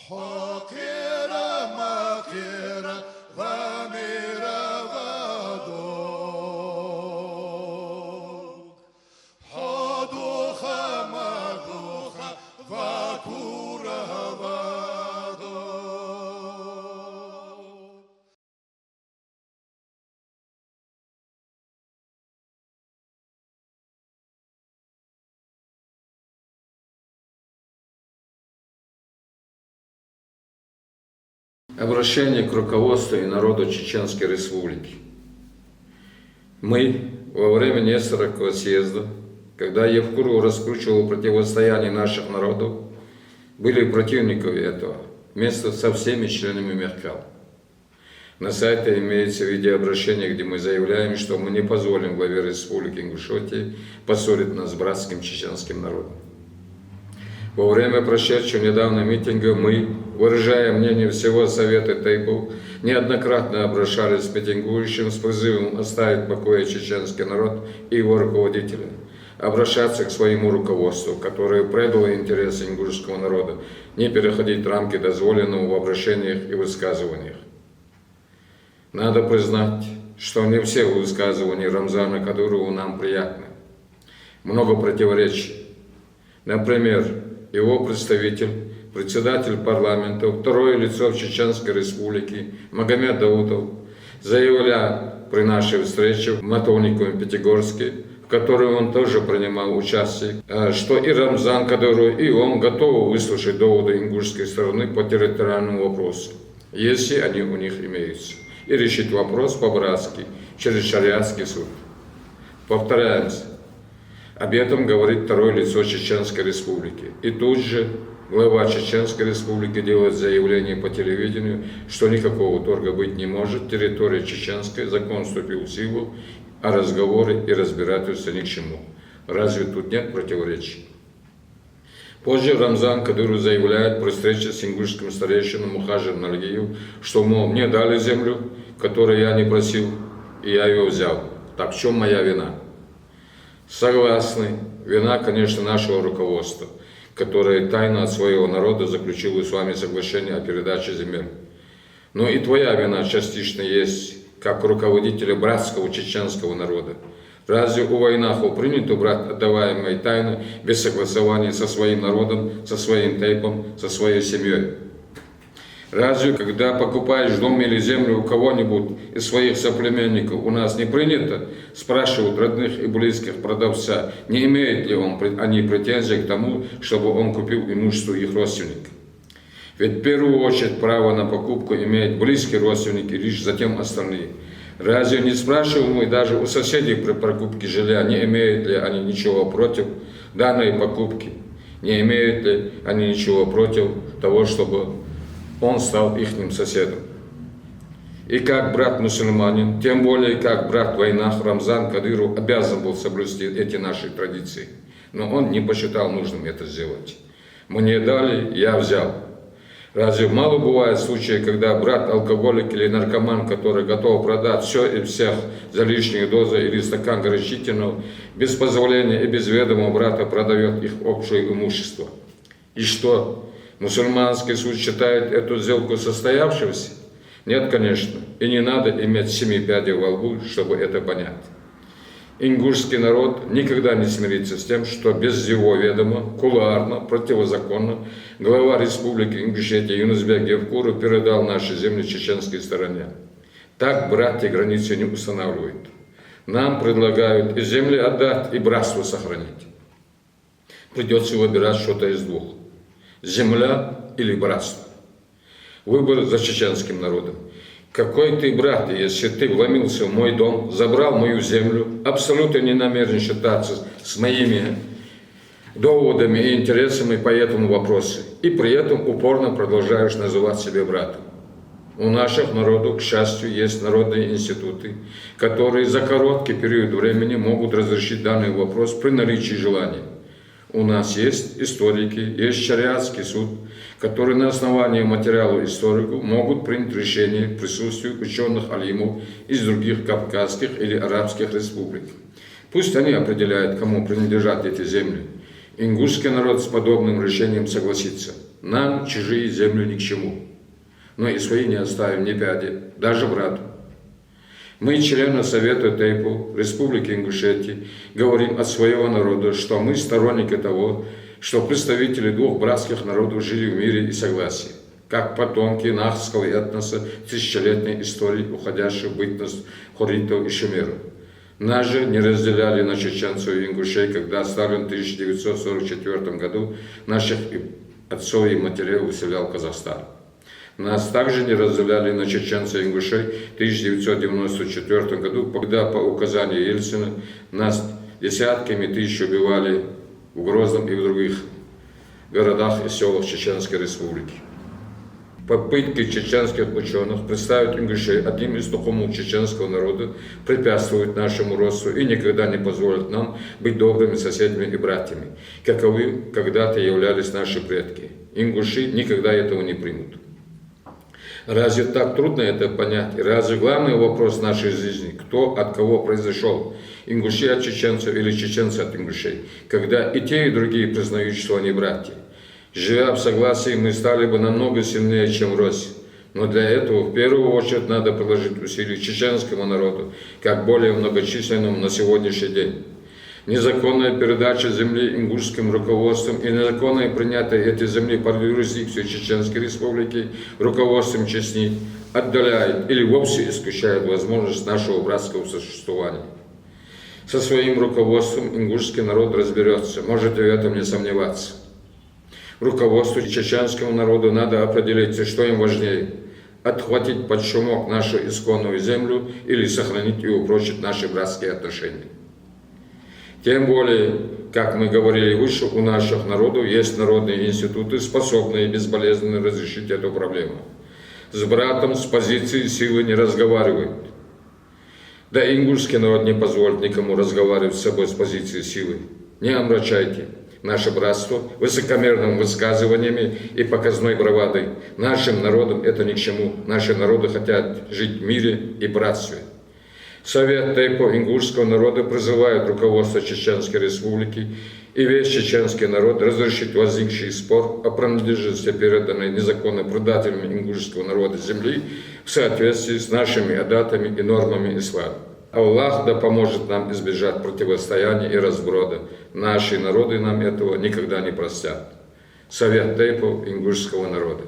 حقيرة مقيرة غامرة غدوك حدوخة مدوخة غكورة غدوك. Обращение к руководству и народу Чеченской Республики. Мы во время Нестеровского съезда, когда Евкуров раскручивал противостояние наших народов, были противниками этого, вместе со всеми членами Меркал. На сайте имеется видеообращение, где мы заявляем, что мы не позволим главе Республики Ингушетии поссорить нас с братским чеченским народом. Во время прошедшего недавно митинга мы, выражая мнение всего Совета Тейпов, неоднократно обращались к митингующим с призывом оставить в покое чеченский народ и его руководителя, обращаться к своему руководству, которое предало интересы ингушского народа, не переходить рамки дозволенного в обращениях и высказываниях. Надо признать, что не все высказывания Рамзана Кадырова нам приятны. Много противоречий. Например, его представитель, председатель парламента, второе лицо в Чеченской Республике Магомед Даутов, заявляя при нашей встрече в Матовниковом Пятигорске, в которой он тоже принимал участие, что и Рамзан Кадыров, и он готовы выслушать доводы ингушской стороны по территориальному вопросу, если они у них имеются, и решить вопрос по-братски, через шариатский суд. Повторяемся. Об этом говорит второе лицо Чеченской Республики. И тут же глава Чеченской Республики делает заявление по телевидению, что никакого торга быть не может, территория чеченская, закон вступил в силу, а разговоры и разбирательства ни к чему. Разве тут нет противоречий? Позже Рамзан Кадыров заявляет при встрече с ингушским старейшином Мухаджиром Налгиев, что, мол, мне дали землю, которую я не просил, и я ее взял. Так в чем моя вина? Согласны, вина, конечно, нашего руководства, которое тайно от своего народа заключило с вами соглашение о передаче земель. Но и твоя вина частично есть, как руководителя братского чеченского народа. Разве у Войнаху принято брать отдаваемые тайны без согласования со своим народом, со своим тейпом, со своей семьей? Разве, когда покупаешь дом или землю у кого-нибудь из своих соплеменников, у нас не принято спрашивать родных и близких продавца, не имеют ли они претензий к тому, чтобы он купил имущество их родственника? Ведь в первую очередь право на покупку имеют близкие родственники, лишь затем остальные. Разве не спрашиваем мы даже у соседей при покупке жилья, не имеют ли они ничего против данной покупки? Не имеют ли они ничего против того, чтобы он стал ихним соседом? И как брат-мусульманин, тем более как брат Войнах, Рамзан Кадыров обязан был соблюсти эти наши традиции. Но он не посчитал нужным это сделать. Мне дали, я взял. Разве мало бывает случаев, когда брат-алкоголик или наркоман, который готов продать все и всех за лишние дозы или стакан горячительного, без позволения и без ведома брата продает их общее имущество? И что? Мусульманский суд считает эту сделку состоявшейся? Нет, конечно, и не надо иметь 7 пядей во лбу, чтобы это понять. Ингушский народ никогда не смирится с тем, что без его ведома, кулуарно, противозаконно, глава Республики Ингушетия Юнусбек Евкуров передал наши земли чеченской стороне. Так братья границы не устанавливают. Нам предлагают и земли отдать, и братство сохранить. Придется выбирать что-то из двух. Земля или братство. Выбор за чеченским народом. Какой ты брат, если ты вломился в мой дом, забрал мою землю, абсолютно не намерен считаться с моими доводами и интересами по этому вопросу, и при этом упорно продолжаешь называть себя братом? У наших народов, к счастью, есть народные институты, которые за короткий период времени могут разрешить данный вопрос при наличии желания. У нас есть историки, есть шариатский суд, которые на основании материалов историков могут принять решение в присутствии ученых-алимов из других кавказских или арабских республик. Пусть они определяют, кому принадлежат эти земли. Ингушский народ с подобным решением согласится. Нам чужие земли ни к чему, но и свои не оставим ни пяди, даже брату. Мы, члены Совета Тейпу Республики Ингушетии, говорим от своего народа, что мы сторонники того, что представители двух братских народов жили в мире и согласии, как потомки нахского этноса тысячелетней истории, уходящей в бытность хурритов и шумеров. Нас же не разделяли на чеченцев и ингушей, когда Сталин в 1944 году наших отцов и матерей выселял в Казахстан. Нас также не разделяли на чеченцев и ингушей в 1994 году, когда по указанию Ельцина нас десятками тысяч убивали в Грозном и в других городах и селах Чеченской Республики. Попытки чеченских ученых представить ингушей одним из духовных чеченского народа препятствуют нашему росту и никогда не позволят нам быть добрыми соседями и братьями, каковы когда-то являлись наши предки. Ингуши никогда этого не примут. Разве так трудно это понять? И разве главный вопрос нашей жизни, кто от кого произошел? Ингуши от чеченцев или чеченцы от ингушей? Когда и те, и другие признают, что они братья. Живя в согласии, мы стали бы намного сильнее, чем Русь. Но для этого в первую очередь надо приложить усилия чеченскому народу, как более многочисленному на сегодняшний день. Незаконная передача земли ингушским руководством и незаконное принятие этой земли под юрисдикцию Чеченской Республики руководством Чечни отдаляет или вовсе исключает возможность нашего братского существования. Со своим руководством ингушский народ разберется, можете в этом не сомневаться. Руководству чеченскому народу надо определиться, что им важнее – отхватить под шумок нашу исконную землю или сохранить и упрочить наши братские отношения. Тем более, как мы говорили выше, у наших народов есть народные институты, способные безболезненно разрешить эту проблему. С братом с позиции силы не разговаривают. Да и ингушский народ не позволит никому разговаривать с собой с позиции силы. Не омрачайте наше братство высокомерными высказываниями и показной бравадой. Нашим народам это ни к чему. Наши народы хотят жить в мире и братстве. Совет Тейпу ингушского народа призывает руководство Чеченской Республики и весь чеченский народ разрешить возникший спор о принадлежности переданной незаконно предателями ингушского народа земли в соответствии с нашими адатами и нормами ислама. Аллах да поможет нам избежать противостояния и разброда. Наши народы нам этого никогда не простят. Совет Тейпу ингушского народа.